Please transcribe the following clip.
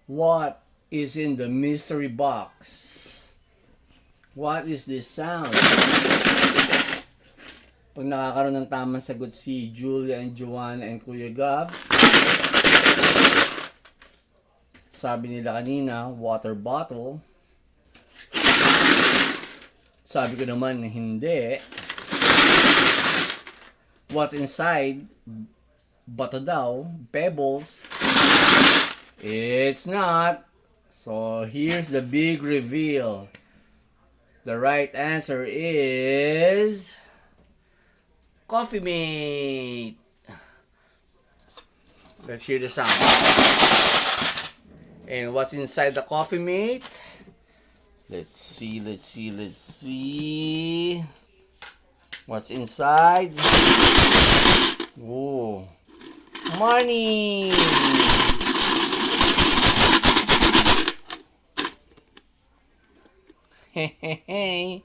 What is in the mystery box? What is this sound? Pag nakakaroon ng tamang sagot si Julia and Joanna and Kuya Gab, sabi nila kanina, water bottle. Sabi ko naman, hindi. What's inside? Bato daw, pebbles. It's not. So here's the big reveal. The right answer is Coffee Mate. Let's hear the sound. And what's inside the Coffee Mate? Let's see. What's inside? Oh, money. Hey.